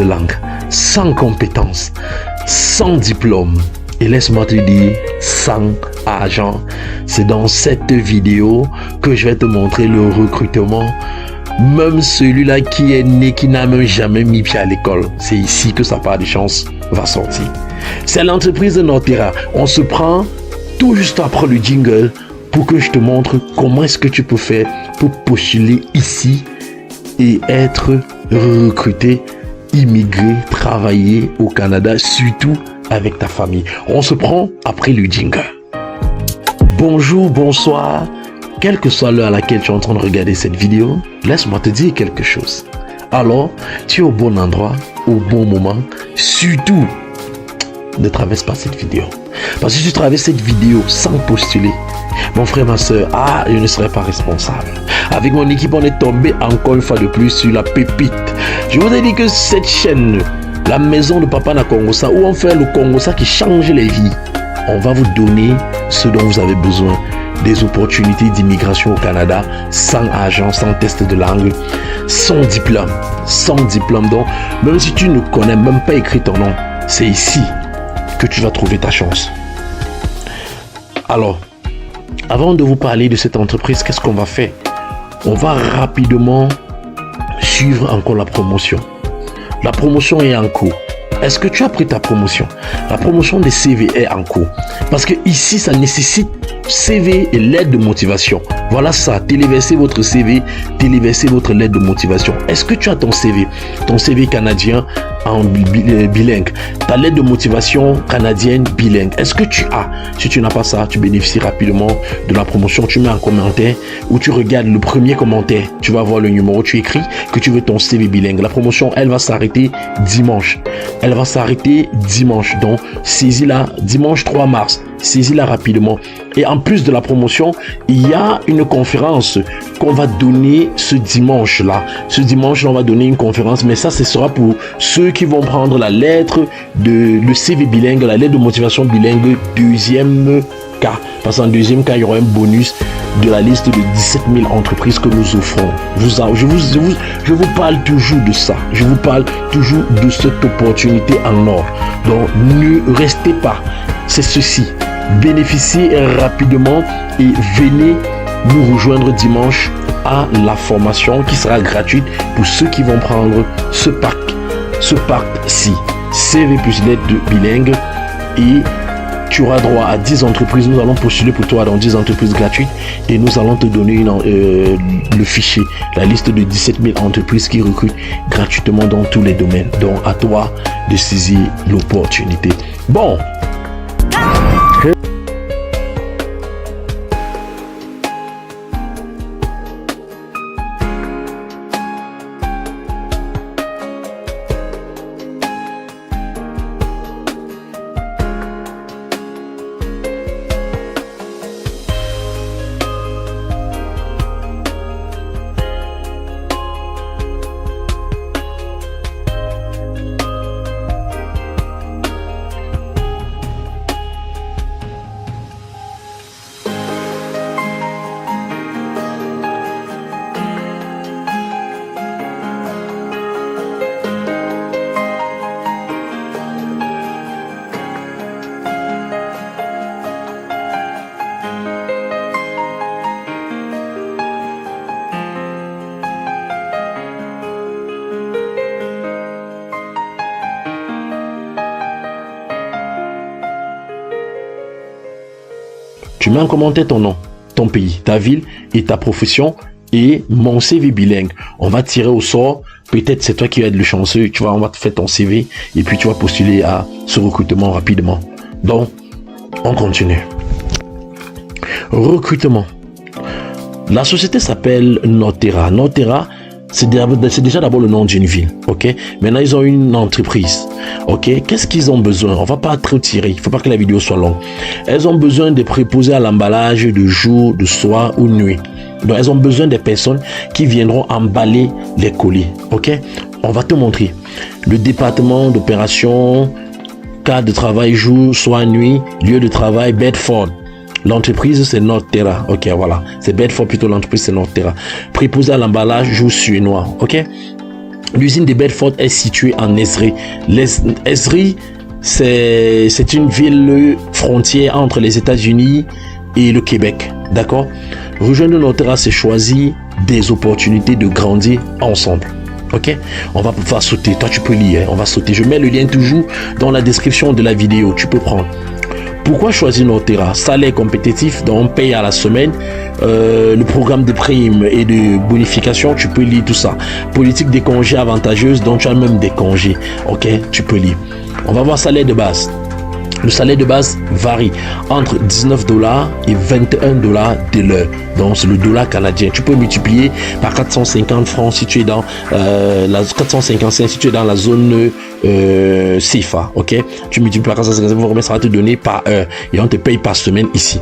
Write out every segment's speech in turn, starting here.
de langue, sans compétences, sans diplôme. Et laisse-moi te dire, sans argent. C'est dans cette vidéo que je vais te montrer le recrutement. Même celui-là qui est né, qui n'a même jamais mis pied à l'école. C'est ici que sa part de chance va sortir. C'est l'entreprise de Norterra. On se prend tout juste après le jingle pour que je te montre comment est-ce que tu peux faire pour postuler ici et être recruté, immigrer, travailler au Canada, surtout avec ta famille. On se prend après le jingle. Bonjour, bonsoir. Quelle que soit l'heure à laquelle tu es en train de regarder cette vidéo, laisse-moi te dire quelque chose. Alors, tu es au bon endroit, au bon moment. Surtout, ne traverse pas cette vidéo. Parce que si tu traverses cette vidéo sans postuler, mon frère, ma soeur, je ne serai pas responsable. Avec mon équipe, on est tombé encore une fois de plus sur la pépite. Je vous ai dit que cette chaîne, la maison de Papa Nakongosa, où on fait le Kongosa qui change les vies, on va vous donner ce dont vous avez besoin. Des opportunités d'immigration au Canada, sans argent, sans test de langue, sans diplôme. Sans diplôme, donc, même si tu ne connais même pas écrit ton nom, c'est ici que tu vas trouver ta chance. Alors, avant de vous parler de cette entreprise, qu'est-ce qu'on va faire? On va rapidement suivre encore la promotion. La promotion est en cours. Est-ce que tu as pris ta promotion? La promotion des CV est en cours. Parce que ici, ça nécessite CV et lettre de motivation. Voilà ça, téléversez votre CV, téléversez votre lettre de motivation. Est-ce que tu as ton CV? Ton CV canadien en bilingue. Ta lettre de motivation canadienne bilingue. Est-ce que tu as? Si tu n'as pas ça, tu bénéficies rapidement de la promotion. Tu mets un commentaire ou tu regardes le premier commentaire. Tu vas voir le numéro, tu écris que tu veux ton CV bilingue. La promotion, elle va s'arrêter dimanche. Elle va s'arrêter dimanche. Donc, saisis-la dimanche 3 mars. Saisis-la rapidement. Et en plus de la promotion, il y a une conférence qu'on va donner ce dimanche-là. Ce dimanche, on va donner une conférence, mais ça, ce sera pour ceux qui vont prendre la lettre de le CV bilingue, la lettre de motivation bilingue, deuxième cas. Parce qu'en deuxième cas, il y aura un bonus de la liste de 17 000 entreprises que nous offrons. Je vous parle toujours de ça. Je vous parle toujours de cette opportunité en or. Donc, ne restez pas. C'est ceci. Bénéficiez rapidement et venez nous rejoindre dimanche à la formation qui sera gratuite pour ceux qui vont prendre ce pack. Ce pack-ci, CV plus lettre de bilingue, et tu auras droit à 10 entreprises. Nous allons postuler pour toi dans 10 entreprises gratuites et nous allons te donner le fichier, la liste de 17 000 entreprises qui recrutent gratuitement dans tous les domaines. Donc à toi de saisir l'opportunité. Bon. Tu mets en commentaire ton nom, ton pays, ta ville et ta profession et mon CV bilingue. On va tirer au sort. Peut-être c'est toi qui vas être le chanceux. Tu vois, on va te faire ton CV et puis tu vas postuler à ce recrutement rapidement. Donc, on continue. Recrutement. La société s'appelle Norterra. Norterra, c'est déjà d'abord le nom d'une ville, ok? Maintenant, ils ont une entreprise, ok? Qu'est-ce qu'ils ont besoin? On va pas trop tirer, il faut pas que la vidéo soit longue. Elles ont besoin de préposés à l'emballage de jour, de soir ou nuit. Donc, elles ont besoin des personnes qui viendront emballer les colis, ok? On va te montrer. Le département d'opération, cadre de travail jour, soir, nuit, lieu de travail, Bedford. L'entreprise, c'est Norterra. Ok, voilà. C'est Bedford plutôt, l'entreprise, c'est Norterra. Préposé à l'emballage, joue suénois. Ok. L'usine de Bedford est située en Esri. Esri, c'est une ville frontière entre les États-Unis et le Québec. D'accord? Rejoindre Notera, c'est choisir des opportunités de grandir ensemble. Ok? On va pouvoir sauter. Toi, tu peux lire. On va sauter. Je mets le lien toujours dans la description de la vidéo. Tu peux prendre. Pourquoi choisir Notera? Salaire compétitif, donc on paye à la semaine. Le programme de primes et de bonification, tu peux lire tout ça. Politique des congés avantageuse, donc tu as même des congés. Ok, tu peux lire. On va voir salaire de base. Le salaire de base varie entre 19 $ et 21 $ de l'heure. Donc c'est le dollar canadien. Tu peux multiplier par 450 francs si tu es dans la 455 si tu es dans la zone CFA. Ok, tu multiplies par 455, ça va te donner par heure et on te paye par semaine ici.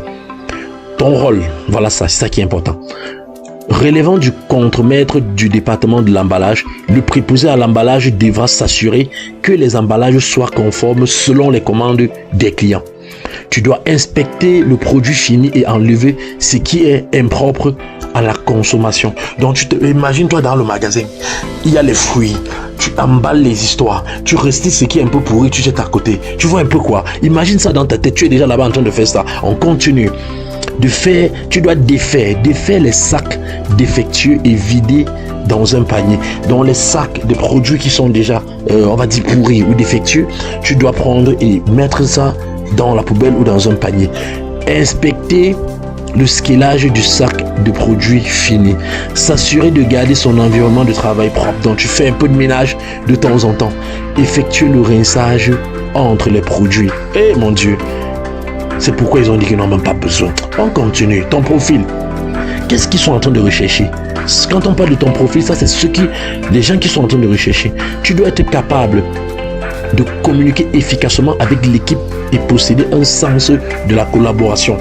Ton rôle, voilà ça, c'est ça qui est important. Relevant du contremaître du département de l'emballage, le préposé à l'emballage devra s'assurer que les emballages soient conformes selon les commandes des clients. Tu dois inspecter le produit fini et enlever ce qui est impropre à la consommation. Donc, imagine-toi dans le magasin, il y a les fruits, tu emballes les histoires, tu restes ce qui est un peu pourri, tu jettes à côté. Tu vois un peu quoi? Imagine ça dans ta tête, tu es déjà là-bas en train de faire ça. On continue. Tu dois défaire les sacs défectueux et vider dans un panier. Dans les sacs de produits qui sont déjà, on va dire pourris ou défectueux, tu dois prendre et mettre ça dans la poubelle ou dans un panier. Inspecter le scellage du sac de produits finis. S'assurer de garder son environnement de travail propre. Donc tu fais un peu de ménage de temps en temps. Effectuer le rinçage entre les produits. Eh mon Dieu! C'est pourquoi ils ont dit qu'ils n'ont même pas besoin. On continue. Ton profil. Qu'est-ce qu'ils sont en train de rechercher? Quand on parle de ton profil, ça c'est les gens qui sont en train de rechercher. Tu dois être capable de communiquer efficacement avec l'équipe et posséder un sens de la collaboration.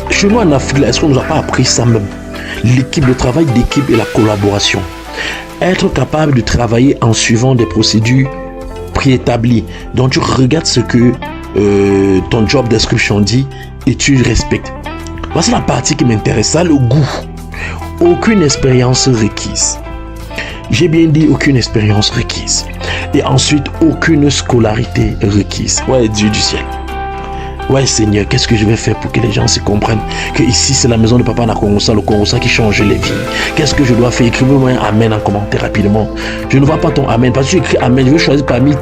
Chez nous en Afrique, est-ce qu'on ne nous a pas appris ça même? L'équipe, le travail d'équipe et la collaboration. Être capable de travailler en suivant des procédures préétablies. Donc tu regardes ce que ton job description dit et tu respectes. Voici la partie qui m'intéresse, ça, le goût. Aucune expérience requise. J'ai bien dit aucune expérience requise. Et ensuite, aucune scolarité requise. Ouais, Dieu du ciel. Ouais, Seigneur, qu'est-ce que je vais faire pour que les gens se comprennent que ici, c'est la maison de Papa Nakorosa, le Korosa qui change les vies. Qu'est-ce que je dois faire? Écrivez-moi un Amen en commentaire rapidement. Je ne vois pas ton Amen. Parce que tu écris Amen, je vais choisir parmi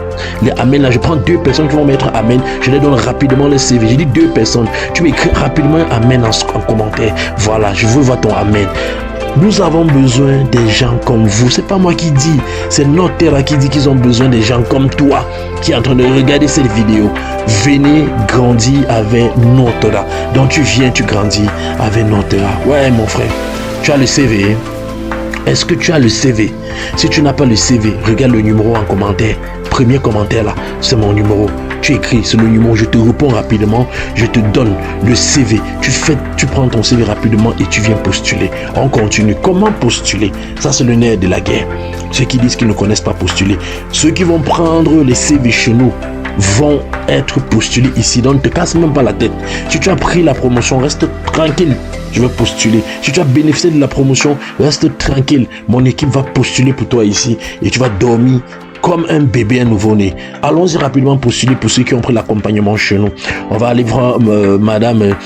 les Amen là. Je prends 2 personnes qui vont mettre Amen. Je les donne rapidement le CV. J'ai dit 2 personnes. Tu m'écris rapidement un Amen en commentaire. Voilà, je veux voir ton Amen. Nous avons besoin des gens comme vous. C'est pas moi qui dis, c'est Notera qui dit qu'ils ont besoin des gens comme toi qui est en train de regarder cette vidéo. Venez grandir avec Notera. Donc tu viens, tu grandis avec Notera. Ouais mon frère, tu as le CV. Est-ce que tu as le CV? Si tu n'as pas le CV, regarde le numéro en commentaire. Premier commentaire là, c'est mon numéro. Tu écris, c'est le numéro, je te réponds rapidement, je te donne le CV. Tu prends ton CV rapidement et tu viens postuler. On continue. Comment postuler? Ça, c'est le nerf de la guerre. Ceux qui disent qu'ils ne connaissent pas postuler. Ceux qui vont prendre les CV chez nous vont être postulés ici. Donc, ne te casse même pas la tête. Si tu as pris la promotion, reste tranquille. Je vais postuler. Si tu as bénéficié de la promotion, reste tranquille. Mon équipe va postuler pour toi ici et tu vas dormir comme un bébé, un nouveau-né. Allons-y rapidement postuler pour ceux qui ont pris l'accompagnement chez nous. On va aller voir madame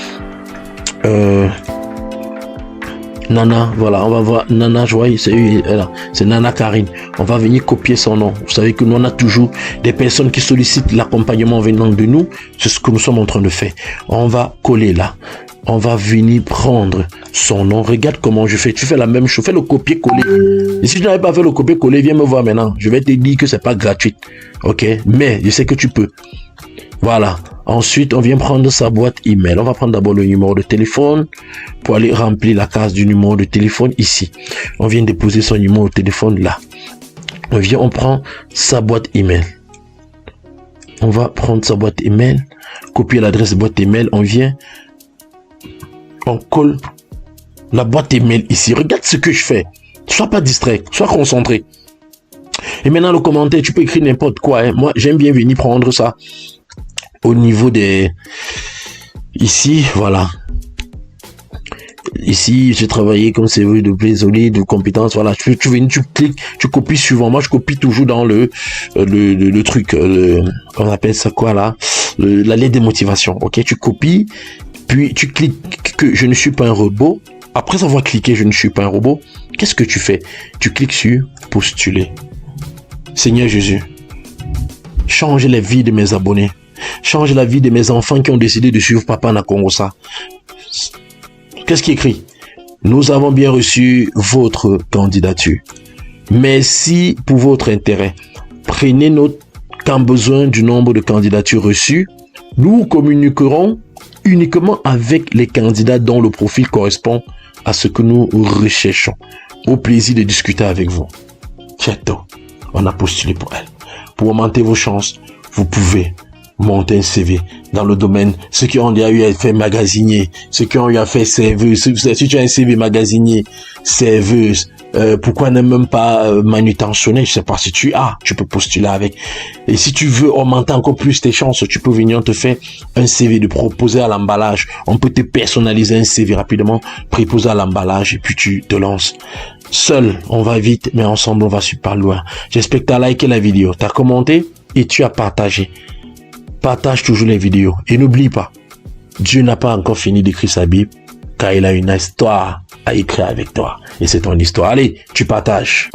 Nana, voilà, on va voir Nana, je vois, c'est Nana Karine. On va venir copier son nom. Vous savez que nous, on a toujours des personnes qui sollicitent l'accompagnement venant de nous. C'est ce que nous sommes en train de faire. On va coller là. On va venir prendre son nom. Regarde comment je fais. Tu fais la même chose. Fais le copier-coller. Et si tu n'avais pas fait le copier-coller, viens me voir maintenant. Je vais te dire que c'est pas gratuit. Ok? Mais je sais que tu peux. Voilà. Ensuite, on vient prendre sa boîte email. On va prendre d'abord le numéro de téléphone pour aller remplir la case du numéro de téléphone ici. On vient déposer son numéro de téléphone là. On prend sa boîte email. On va prendre sa boîte email, copier l'adresse de boîte email. On colle la boîte email ici. Regarde ce que je fais. Sois pas distrait, sois concentré. Et maintenant, le commentaire, tu peux écrire n'importe quoi. Hein. Moi, j'aime bien venir prendre ça au niveau des... Ici, voilà. ici, j'ai travaillé comme CV de play solide, de compétences, voilà. Tu cliques, tu copies suivant. Moi, je copie toujours dans le truc, on appelle ça quoi là? La lettre de motivation, ok? Tu copies, puis tu cliques que je ne suis pas un robot. Après avoir cliqué, je ne suis pas un robot. Qu'est-ce que tu fais? Tu cliques sur postuler. Seigneur Jésus, change la vie de mes abonnés. Change la vie de mes enfants qui ont décidé de suivre Papa Nakongosa. Qu'est-ce qui est écrit? Nous avons bien reçu votre candidature. Merci pour votre intérêt. Prenez note qu'en besoin du nombre de candidatures reçues, nous communiquerons uniquement avec les candidats dont le profil correspond à ce que nous recherchons. Au plaisir de discuter avec vous. Cheto, on a postulé pour elle. Pour augmenter vos chances, vous pouvez monter un CV dans le domaine, ceux qui ont déjà eu à faire magasinier, ceux qui ont eu à faire serveuse. Si tu as un CV magasinier, serveuse, pourquoi ne même pas manutentionner? Je sais pas si tu peux postuler avec. Et si tu veux augmenter encore plus tes chances, tu peux venir te faire un CV de proposer à l'emballage. On peut te personnaliser un CV rapidement, préposer à l'emballage et puis tu te lances. Seul, on va vite, mais ensemble, on va super loin. J'espère que tu as liké la vidéo, tu as commenté et tu as partagé. Partage toujours les vidéos. Et n'oublie pas, Dieu n'a pas encore fini d'écrire sa Bible, car il a une histoire à écrire avec toi. Et c'est ton histoire. Allez, tu partages.